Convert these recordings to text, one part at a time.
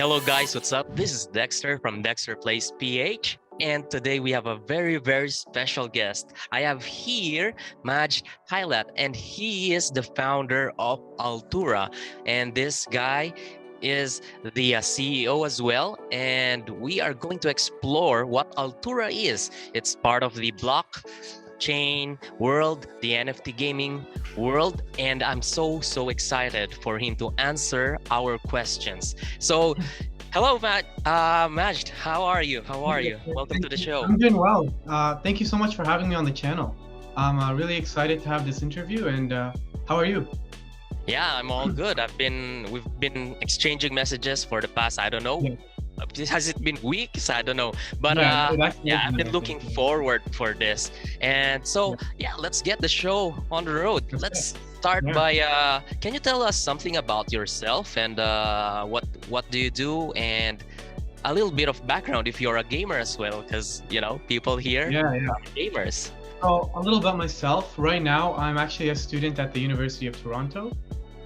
Hello guys, what's up? This is Dexter from Dexter Plays PH, and today we have a very special guest. I have here Maj Highlat, and he is the founder of Altura, and this guy is the CEO as well, and we are going to explore what Altura is. It's part of the blockchain world, the NFT gaming world, and I'm so excited for him to answer our questions. So hello, Majd, how are you? Welcome to the show. I'm doing well. Thank you so much for having me on the channel. I'm really excited to have this interview. And how are you? Yeah, I'm all good. We've been exchanging messages for the past, I don't know. Yeah. Has it been weeks? I don't know. But yeah, I've been looking forward for this. And so, yeah, let's get the show on the road. Let's start by, can you tell us something about yourself and what do you do, and a little bit of background if you're a gamer as well, because, you know, people here are gamers. So a little about myself. Right now, I'm actually a student at the University of Toronto.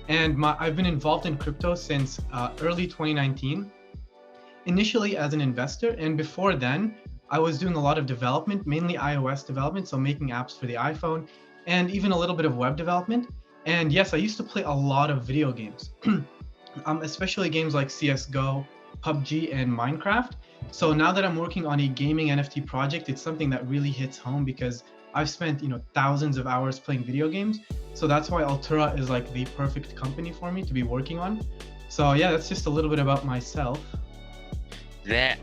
And I've been involved in crypto since early 2019. Initially as an investor, and before then, I was doing a lot of development, mainly iOS development, so making apps for the iPhone, and even a little bit of web development. And yes, I used to play a lot of video games, especially games like CSGO, PUBG, and Minecraft. So now that I'm working on a gaming NFT project, it's something that really hits home because I've spent, thousands of hours playing video games. So that's why Altura is like the perfect company for me to be working on. So yeah, that's just a little bit about myself. There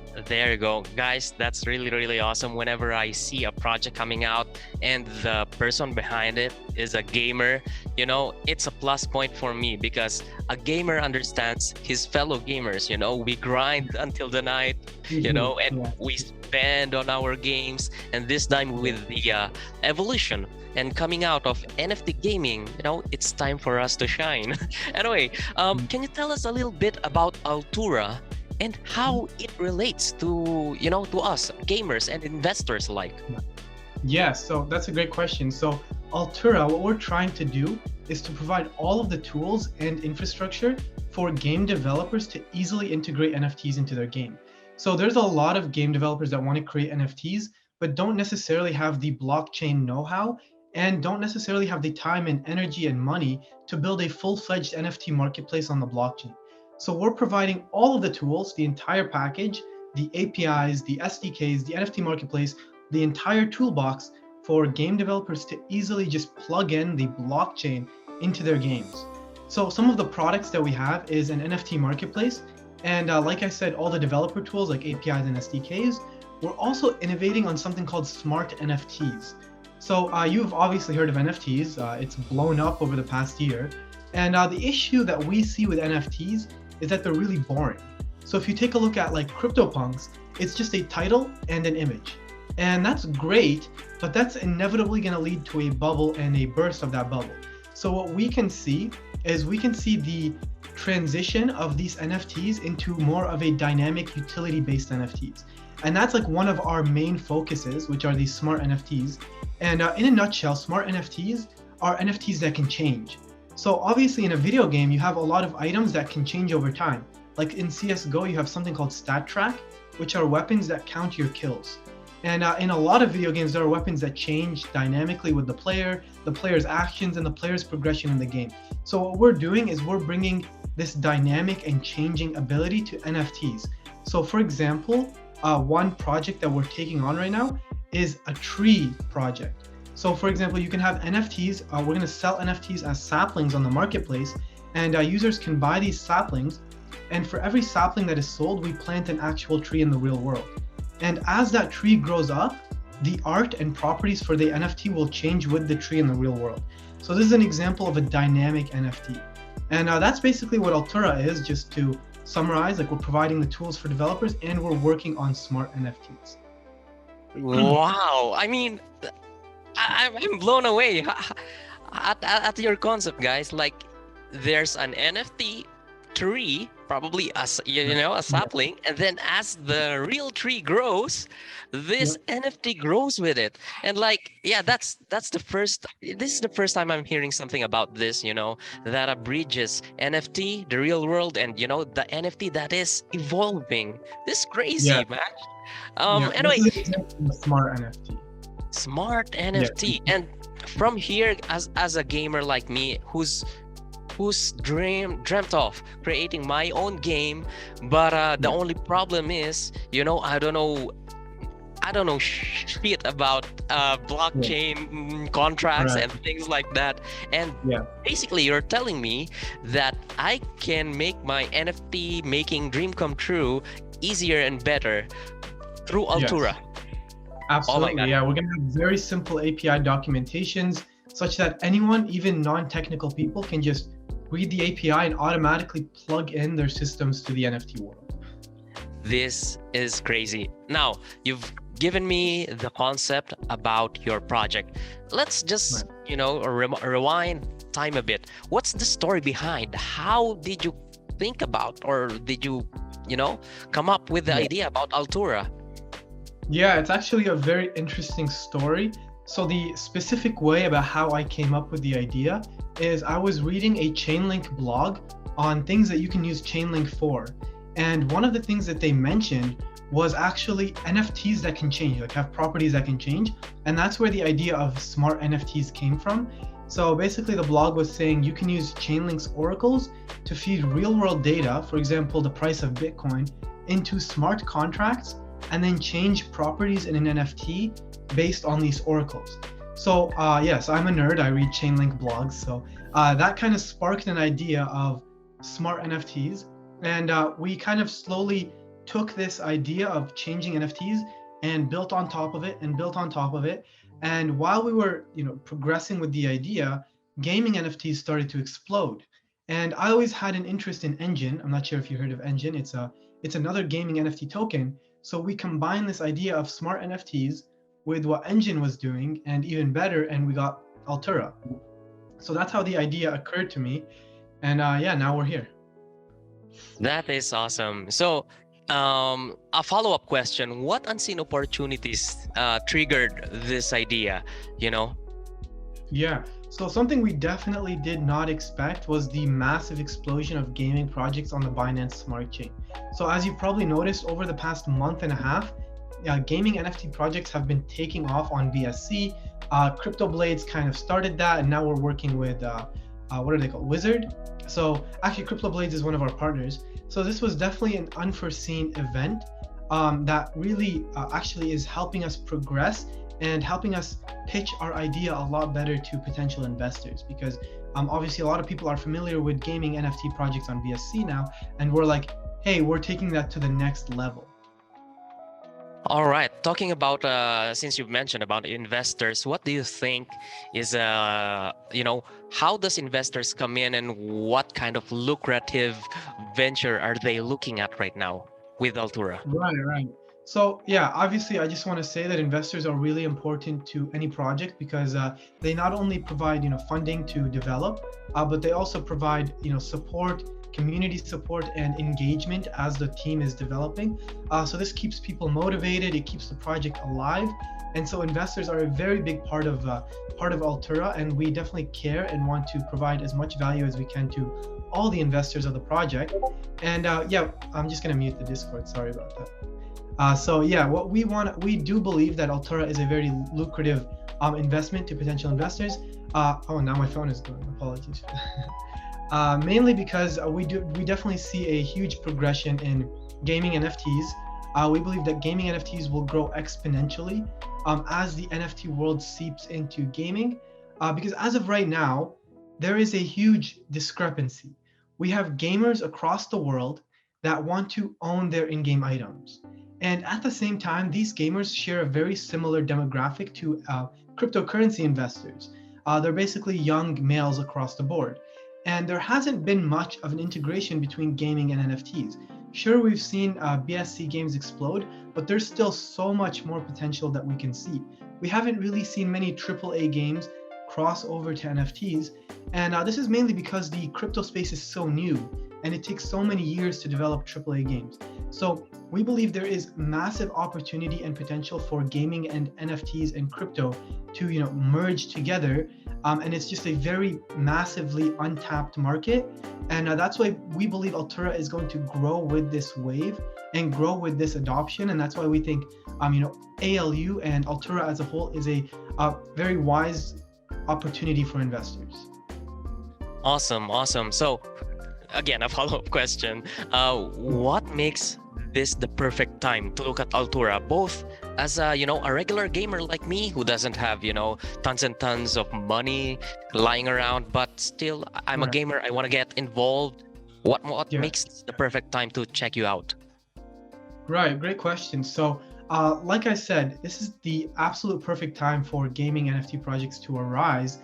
you go, guys. That's really awesome. Whenever I see a project coming out and the person behind it is a gamer, it's a plus point for me, because a gamer understands his fellow gamers. We grind until the night, and we spend on our games. And this time with the evolution and coming out of NFT gaming, it's time for us to shine. Anyway, can you tell us a little bit about Altura and how it relates to, to us gamers and investors alike? Yeah, so that's a great question. So Altura, what we're trying to do is to provide all of the tools and infrastructure for game developers to easily integrate NFTs into their game. So there's a lot of game developers that want to create NFTs, but don't necessarily have the blockchain know-how and don't necessarily have the time and energy and money to build a full-fledged NFT marketplace on the blockchain. So we're providing all of the tools, the entire package, the APIs, the SDKs, the NFT marketplace, the entire toolbox for game developers to easily just plug in the blockchain into their games. So some of the products that we have is an NFT marketplace. And like I said, all the developer tools like APIs and SDKs. We're also innovating on something called smart NFTs. So you've obviously heard of NFTs. It's blown up over the past year. And the issue that we see with NFTs is that they're really boring. So if you take a look at like CryptoPunks, it's just a title and an image. And that's great, but that's inevitably gonna lead to a bubble and a burst of that bubble. So what we can see is the transition of these NFTs into more of a dynamic utility-based NFTs. And that's like one of our main focuses, which are these smart NFTs. And in a nutshell, smart NFTs are NFTs that can change. So obviously in a video game, you have a lot of items that can change over time. Like in CSGO, you have something called stat track, which are weapons that count your kills. And in a lot of video games, there are weapons that change dynamically with the player's actions, and the player's progression in the game. So what we're doing is we're bringing this dynamic and changing ability to NFTs. So for example, one project that we're taking on right now is a tree project. So for example, you can have NFTs, we're going to sell NFTs as saplings on the marketplace, and users can buy these saplings, and for every sapling that is sold, we plant an actual tree in the real world. And as that tree grows up, the art and properties for the NFT will change with the tree in the real world. So this is an example of a dynamic NFT. And that's basically what Altura is, just to summarize. Like, we're providing the tools for developers and we're working on smart NFTs. Wow, I mean, I'm blown away at your concept, guys. Like, there's an NFT tree, probably a sapling, and then as the real tree grows, Yeah. this NFT grows with it. And like, yeah, that's the first. This is the first time I'm hearing something about this. That bridges NFT, the real world, and the NFT that is evolving. This is Yeah. crazy, man. Yeah. This Anyway, is an example of a smart NFT. smart Yeah. NFT, and from here, as a gamer like me, who's dreamt of creating my own game, but the Yeah. only problem is, I don't know shit about Yeah. blockchain contracts Right. and things like that. And Yeah. basically, you're telling me that I can make my NFT making dream come true easier and better through Yes. Altura. Oh my Absolutely. god. Yeah. We're going to have very simple API documentations such that anyone, even non-technical people, can just read the API and automatically plug in their systems to the NFT world. This is crazy. Now, you've given me the concept about your project. Let's just, Right. rewind time a bit. What's the story behind? How did you think about, or did you, come up with the Yeah. idea about Altura? Yeah, it's actually a very interesting story. So the specific way about how I came up with the idea is I was reading a Chainlink blog on things that you can use Chainlink for. And one of the things that they mentioned was actually NFTs that can change, like have properties that can change. And that's where the idea of smart NFTs came from. So basically the blog was saying you can use Chainlink's oracles to feed real world data, for example, the price of Bitcoin, into smart contracts and then change properties in an NFT based on these oracles. So yes, I'm a nerd. I read Chainlink blogs. So that kind of sparked an idea of smart NFTs. And we kind of slowly took this idea of changing NFTs and built on top of it and built on top of it. And while we were, progressing with the idea, gaming NFTs started to explode. And I always had an interest in Engine. I'm not sure if you heard of Engine. It's another gaming NFT token. So we combined this idea of smart NFTs with what Engine was doing, and even better, and we got Altura. So that's how the idea occurred to me. And yeah, now we're here. That is awesome. So, a follow-up question: what unseen opportunities triggered this idea? You know? Yeah. So something we definitely did not expect was the massive explosion of gaming projects on the Binance Smart Chain. So as you've probably noticed over the past month and a half, gaming NFT projects have been taking off on BSC. Crypto Blades kind of started that, and now we're working with what are they called? Wizard. So actually, Crypto Blades is one of our partners. So this was definitely an unforeseen event that really actually is helping us progress and helping us pitch our idea a lot better to potential investors, because obviously a lot of people are familiar with gaming NFT projects on BSC now, and we're like, hey, we're taking that to the next level. All right. Talking about since you've mentioned about investors, what do you think is how does investors come in, and what kind of lucrative venture are they looking at right now with Altura? Right, right. So yeah, obviously, I just want to say that investors are really important to any project, because they not only provide funding to develop, but they also provide support, community support, and engagement as the team is developing. So this keeps people motivated. It keeps the project alive, and so investors are a very big part of Altura, and we definitely care and want to provide as much value as we can to all the investors of the project. And yeah, I'm just gonna mute the Discord. Sorry about that. So yeah, what we do believe that Altura is a very lucrative investment to potential investors. Oh, now my phone is going. Apologies. Mainly because we definitely see a huge progression in gaming NFTs. We believe that gaming NFTs will grow exponentially as the NFT world seeps into gaming. Because as of right now, there is a huge discrepancy. We have gamers across the world that want to own their in-game items. And at the same time, these gamers share a very similar demographic to cryptocurrency investors. They're basically young males across the board. And there hasn't been much of an integration between gaming and NFTs. Sure, we've seen BSC games explode, but there's still so much more potential that we can see. We haven't really seen many AAA games cross over to NFTs. And this is mainly because the crypto space is so new. and it takes so many years to develop AAA games. So we believe there is massive opportunity and potential for gaming and NFTs and crypto to merge together, and it's just a very massively untapped market, and that's why we believe Altura is going to grow with this wave and grow with this adoption, and that's why we think ALU and Altura as a whole is a very wise opportunity for investors. Awesome. So again, a follow-up question. What makes this the perfect time to look at Altura, both as a regular gamer like me who doesn't have tons and tons of money lying around, but still I'm a gamer, I want to get involved. What makes this the perfect time to check you out? Right, great question. So like I said, this is the absolute perfect time for gaming NFT projects to arise,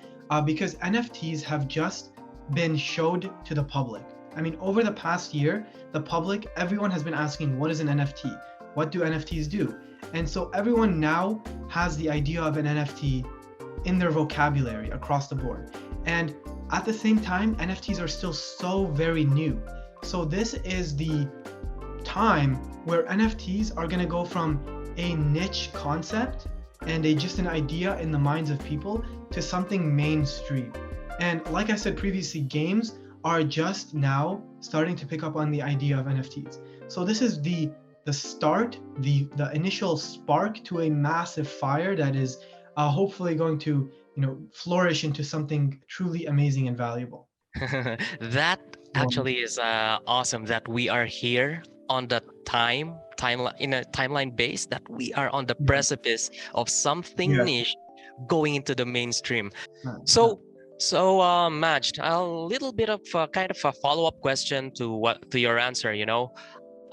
because NFTs have just been showed to the public. I mean, over the past year, the public, everyone has been asking, what is an NFT? What do NFTs do? And so everyone now has the idea of an NFT in their vocabulary across the board. And at the same time, NFTs are still so very new. So this is the time where NFTs are going to go from a niche concept and just an idea in the minds of people to something mainstream. And like I said previously, games are just now starting to pick up on the idea of NFTs. So this is the start, the initial spark to a massive fire that is hopefully going to flourish into something truly amazing and valuable. That actually is awesome that we are here on the timeline, in a timeline base, that we are on the precipice of something niche going into the mainstream. So Majd, a little bit of kind of a follow-up question to your answer.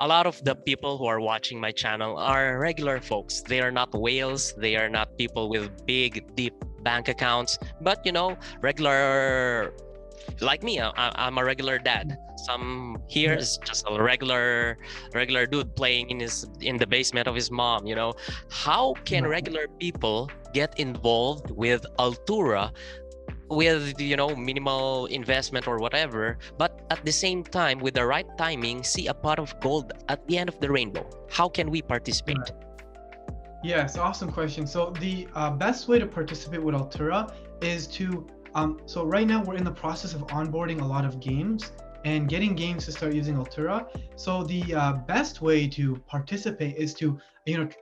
A lot of the people who are watching my channel are regular folks. They are not whales. They are not people with big, deep bank accounts, but regular like me. I'm a regular dad. Some here is just a regular dude playing in the basement of his mom. How can regular people get involved with Altura with minimal investment or whatever, but at the same time, with the right timing, see a pot of gold at the end of the rainbow? How can we participate? Yes, awesome question. So the best way to participate with Altura is to so right now we're in the process of onboarding a lot of games and getting games to start using Altura. So the best way to participate is to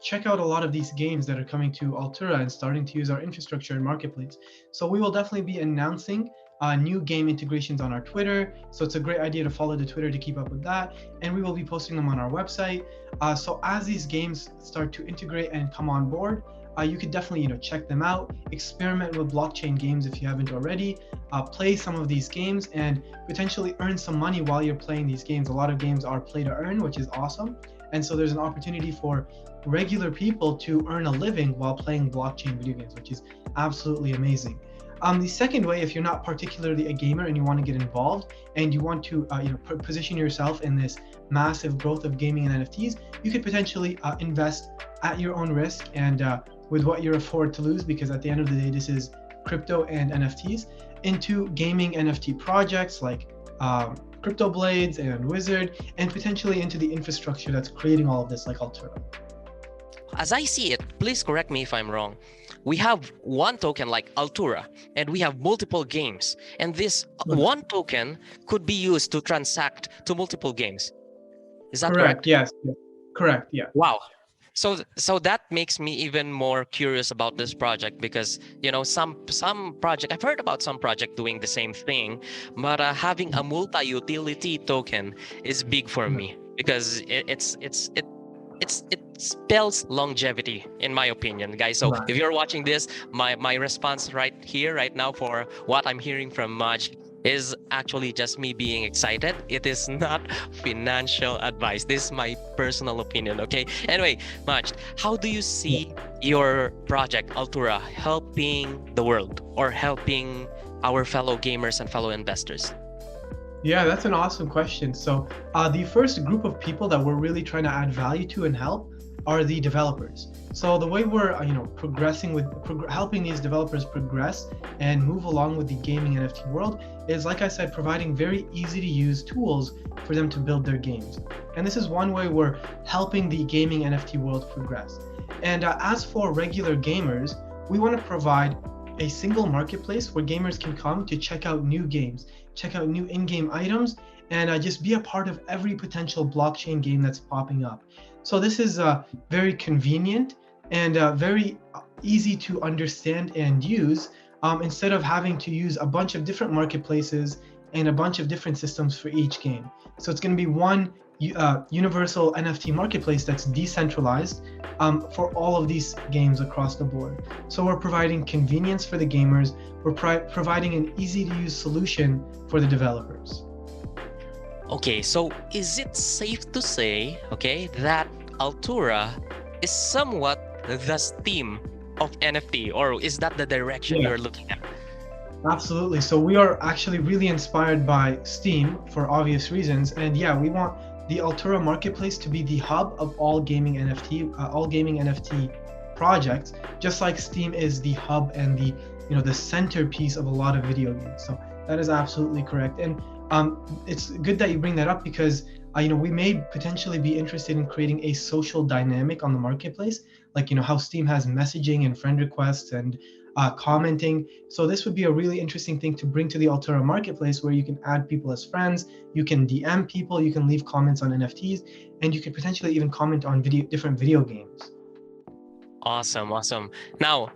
check out a lot of these games that are coming to Altura and starting to use our infrastructure and marketplace. So we will definitely be announcing new game integrations on our Twitter. So it's a great idea to follow the Twitter to keep up with that. And we will be posting them on our website. So as these games start to integrate and come on board, you could definitely check them out, experiment with blockchain games if you haven't already, play some of these games and potentially earn some money while you're playing these games. A lot of games are play to earn, which is awesome. And so there's an opportunity for regular people to earn a living while playing blockchain video games, which is absolutely amazing. The second way, if you're not particularly a gamer and you want to get involved and you want to position yourself in this massive growth of gaming and NFTs, you could potentially invest at your own risk and with what you're afford to lose, because at the end of the day, this is crypto and NFTs, into gaming NFT projects like Crypto Blades and Wizard, and potentially into the infrastructure that's creating all of this, like Altura. As I see it, please correct me if I'm wrong, we have one token like Altura, and we have multiple games, and this one token could be used to transact to multiple games. Is that correct? Yes. Correct. Yeah. Wow. So that makes me even more curious about this project, because some project, I've heard about some project doing the same thing, but having a multi-utility token is big for me, because it spells longevity, in my opinion, guys. So if you're watching this, my response right here, right now, for what I'm hearing from Majd is actually just me being excited. It is not financial advice. This is my personal opinion, okay? Anyway, Majd, how do you see your project Altura helping the world or helping our fellow gamers and fellow investors? Yeah, that's an awesome question. So the first group of people that we're really trying to add value to and help are the developers. So the way we're progressing with helping these developers progress and move along with the gaming NFT world is, like I said, providing very easy to use tools for them to build their games. And this is one way we're helping the gaming NFT world progress. And as for regular gamers, we want to provide a single marketplace where gamers can come to check out new games, check out new in-game items, and just be a part of every potential blockchain game that's popping up. So this is very convenient and very easy to understand and use, instead of having to use a bunch of different marketplaces and a bunch of different systems for each game. So it's going to be one universal NFT marketplace that's decentralized for all of these games across the board. So we're providing convenience for the gamers, we're providing an easy to use solution for the developers. Okay, so is it safe to say, okay, that Altura is somewhat the Steam of NFT, or is that the direction you're looking at? Absolutely. So we are actually really inspired by Steam for obvious reasons, and yeah, we want the Altura marketplace to be the hub of all gaming NFT projects, just like Steam is the hub and the centerpiece of a lot of video games. So that is absolutely correct. And it's good that you bring that up because we may potentially be interested in creating a social dynamic on the marketplace, like how Steam has messaging and friend requests and commenting. So this would be a really interesting thing to bring to the Altura marketplace, where you can add people as friends, you can DM people, you can leave comments on NFTs, and you could potentially even comment on different video games. Awesome. Now,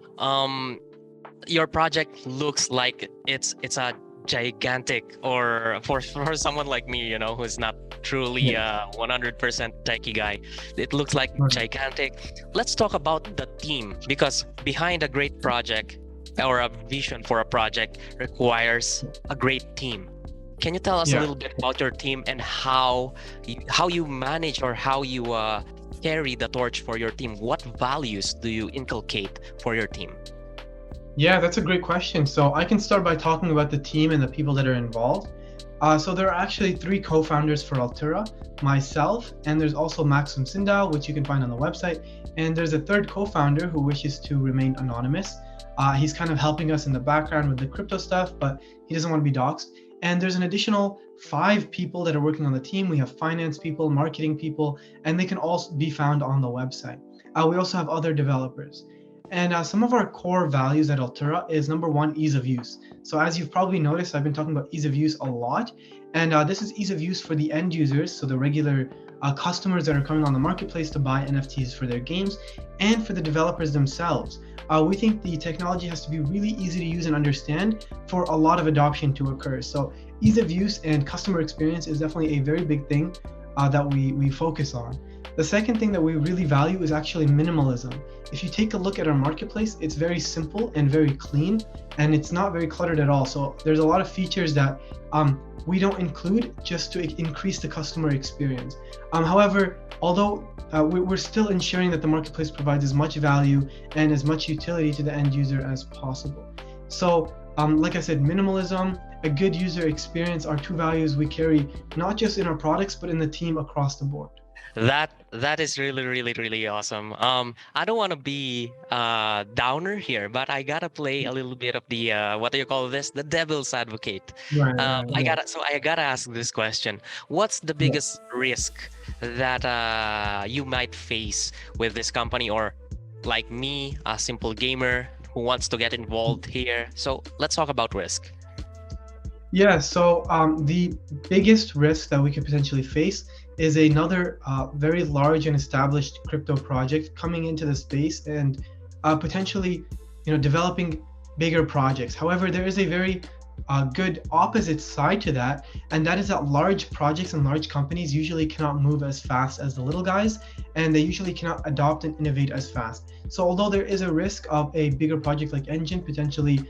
your project looks like it's a gigantic, or for someone like me, who's not truly a 100% techie guy, it looks like gigantic. Let's talk about the team, because behind a great project or a vision for a project requires a great team. Can you tell us a little bit about your team and how you manage, or how you carry the torch for your team? What values do you inculcate for your team? Yeah, that's a great question. So I can start by talking about the team and the people that are involved. So there are actually 3 co-founders for Altura, myself, and there's also Maxim Sindal, which you can find on the website. And there's a third co-founder who wishes to remain anonymous. He's kind of helping us in the background with the crypto stuff, but he doesn't want to be doxxed. And there's an additional 5 people that are working on the team. We have finance people, marketing people, and they can all be found on the website. We also have other developers. And some of our core values at Altura is, number 1, ease of use. So as you've probably noticed, I've been talking about ease of use a lot. And this is ease of use for the end users, so the regular customers that are coming on the marketplace to buy NFTs for their games, and for the developers themselves. We think the technology has to be really easy to use and understand for a lot of adoption to occur. So ease of use and customer experience is definitely a very big thing that we focus on. The second thing that we really value is actually minimalism. If you take a look at our marketplace, it's very simple and very clean, and it's not very cluttered at all. So there's a lot of features that we don't include just to increase the customer experience. However, although we're still ensuring that the marketplace provides as much value and as much utility to the end user as possible. So like I said, minimalism, a good user experience are 2 values we carry, not just in our products, but in the team across the board. That is really awesome. I don't want to be downer here, but I gotta play a little bit of the what do you call this? The devil's advocate. I gotta ask this question. What's the biggest risk that you might face with this company, or like me, a simple gamer who wants to get involved here? So let's talk about risk. Yeah, so the biggest risk that we could potentially face is another very large and established crypto project coming into the space and potentially, developing bigger projects. However, there is a very good opposite side to that, and that is that large projects and large companies usually cannot move as fast as the little guys, and they usually cannot adopt and innovate as fast. So although there is a risk of a bigger project like Engine potentially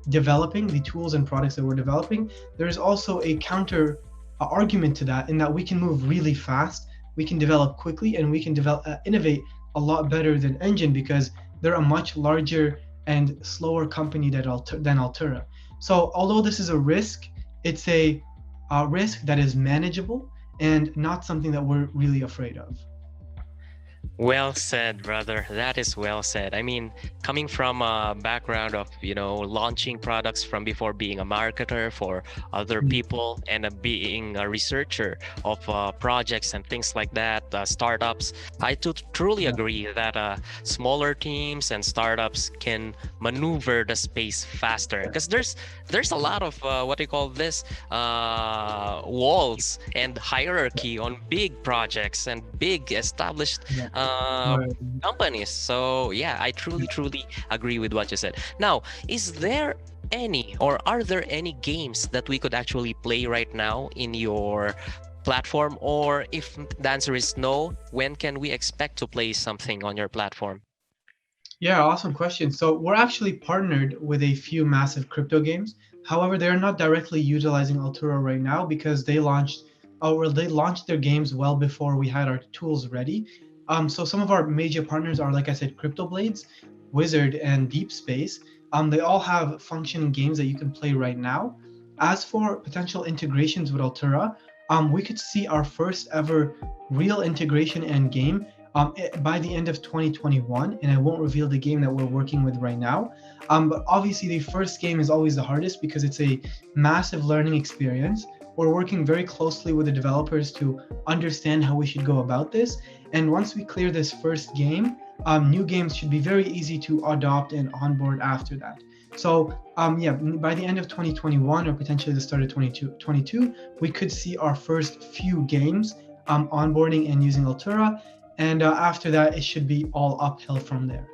developing the tools and products that we're developing, there is also a counter argument to that, in that we can move really fast, we can develop quickly, and we can innovate a lot better than Engine, because they're a much larger and slower company than Altura. So although this is a risk, it's a risk that is manageable and not something that we're really afraid of. Well said, brother. That is well said. I mean, coming from a background of, launching products from before being a marketer for other Mm. people and being a researcher of projects and things like that, startups, I truly Yeah. agree that smaller teams and startups can maneuver the space faster because there's a lot of what do you call this walls and hierarchy on big projects and big established Yeah. uh, Right. companies. So yeah, I truly agree with what you said. Now, is there any or are there any games that we could actually play right now in your platform? Or if the answer is no, when can we expect to play something on your platform? Yeah, awesome question. So we're actually partnered with a few massive crypto games. However, they're not directly utilizing Altura right now because they launched their games well before we had our tools ready. So some of our major partners are, like I said, Crypto Blades, Wizard, and Deep Space. They all have functioning games that you can play right now. As for potential integrations with Altura, we could see our first ever real integration and game by the end of 2021, and I won't reveal the game that we're working with right now. But obviously, the first game is always the hardest because it's a massive learning experience. We're working very closely with the developers to understand how we should go about this. And once we clear this first game, new games should be very easy to adopt and onboard after that. So, yeah, by the end of 2021 or potentially the start of 2022, we could see our first few games onboarding and using Altura, and after that, it should be all uphill from there.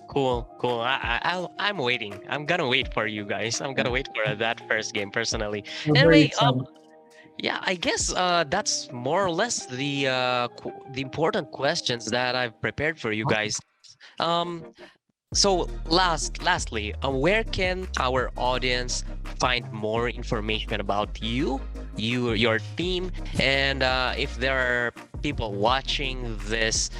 Cool, cool. I'm waiting. I'm gonna wait for you guys. I'm Yeah, gonna wait for that first game personally. we're very Anyway, excited. yeah, I guess that's more or less the important questions that I've prepared for you Awesome. guys. Um, so lastly, where can our audience find more information about your team, and if there are people watching this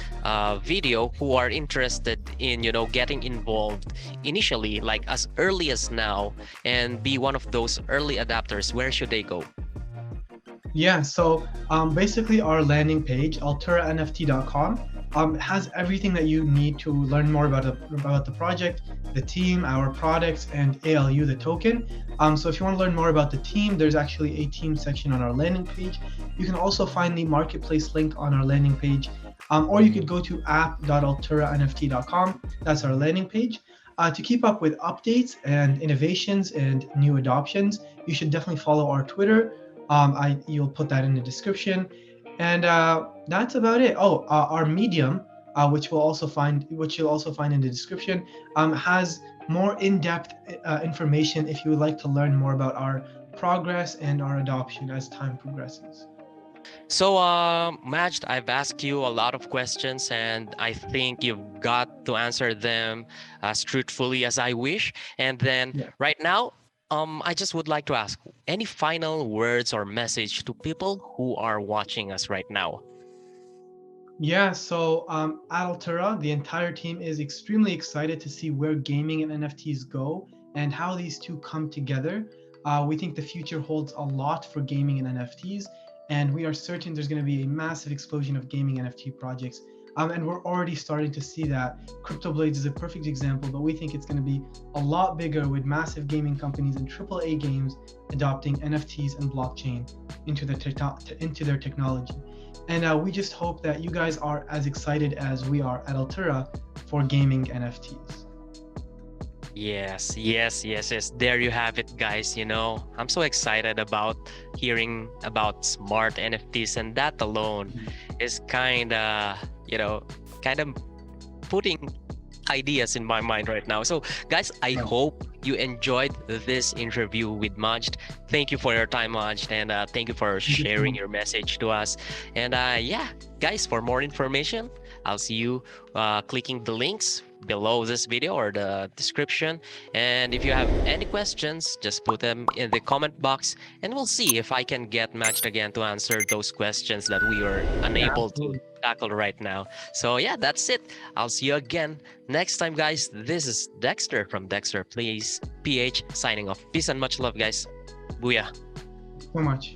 video who are interested in getting involved initially, like as early as now, and be one of those early adapters, where should they go? Yeah, so basically, our landing page, alturanft.com, has everything that you need to learn more about the project, the team, our products, and ALU, the token. So if you want to learn more about the team, there's actually a team section on our landing page. You can also find the marketplace link on our landing page, or you could go to app.alturanft.com. That's our landing page. To keep up with updates and innovations and new adoptions, you should definitely follow our Twitter. You'll put that in the description, and that's about it. Oh, our Medium, which you'll also find in the description, has more in-depth information if you would like to learn more about our progress and our adoption as time progresses. So, Majd, I've asked you a lot of questions, and I think you've got to answer them as truthfully as I wish. And then, Yeah. right now, I just would like to ask any final words or message to people who are watching us right now. Yeah, so at Altura, the entire team is extremely excited to see where gaming and NFTs go and how these two come together. We think the future holds a lot for gaming and NFTs, and we are certain there's going to be a massive explosion of gaming NFT projects. And we're already starting to see that. Crypto Blades is a perfect example, but we think it's going to be a lot bigger with massive gaming companies and AAA games adopting NFTs and blockchain into their technology. And we just hope that you guys are as excited as we are at Altura for gaming NFTs. Yes, yes, yes, yes. There you have it, guys. I'm so excited about hearing about smart NFTs, and that alone is kind of putting ideas in my mind right now. So, guys, I Right. hope you enjoyed this interview with Majd. Thank you for your time, Majd, and thank you for Thank you so sharing much. your message to us. And yeah, guys, for more information, I'll see you clicking the links below this video or the description. And if you have any questions, just put them in the comment box, and we'll see if I can get matched again to answer those questions that we are Yeah, unable to absolutely. tackle right now. So yeah, that's it. I'll see you again next time, guys. This is Dexter from Dexter Plays PH signing off. Peace and much love, guys. Booyah. So much.